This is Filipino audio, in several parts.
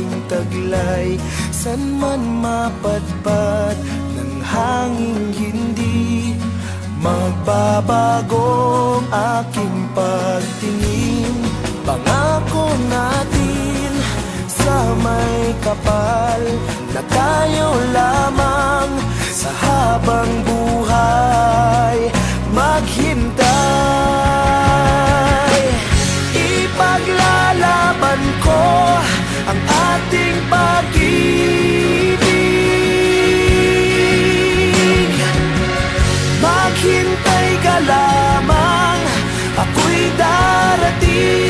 aking taglay. San man mapadpad ng hangin, hindi magbabagong aking pagtingin. Pangako natin sa may kapal na tayo lamang sa habang buhay maghintay. Ipaglalaban ko ang ating pag-ibig. Maghintay ka lamang, ako'y darating.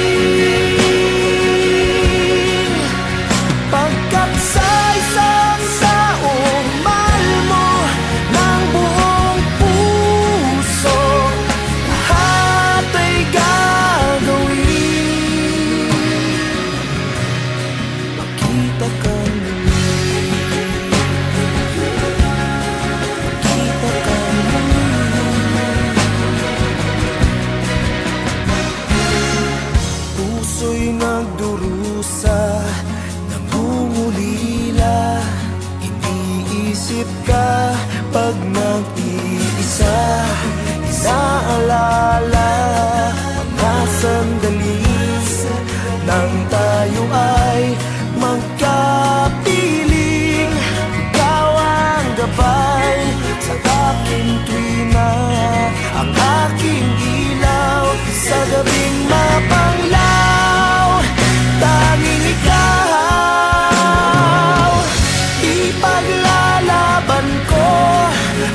Pagkat sa isang taong mahal mo ng buong puso, lahat ay gagawin. Makita ka muli, makita ka muli. Puso'y nagdurusa, nangungulila. Iniisip ka pag nag-iisa. Inaalala mga sandali nang tayo ay magkapiling. Ikaw ang gabay sa aking tuwina, ang aking ilaw sa gabing mapanglaw. Tanging ikaw, ipaglalaban ko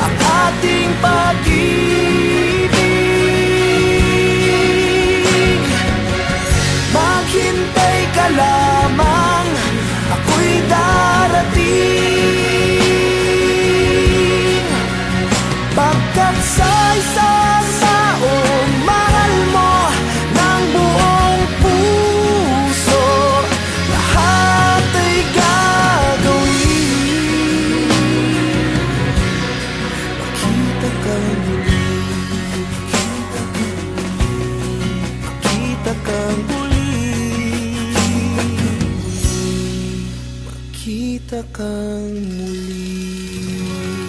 ang ating pag-ibig. Maghintay ka lamang, ako'y darating. Pagkat sa isang taong mahal mo ng buong puso, lahat ay gagawin. Makita ka muli, makita ka muli, makita ka muli.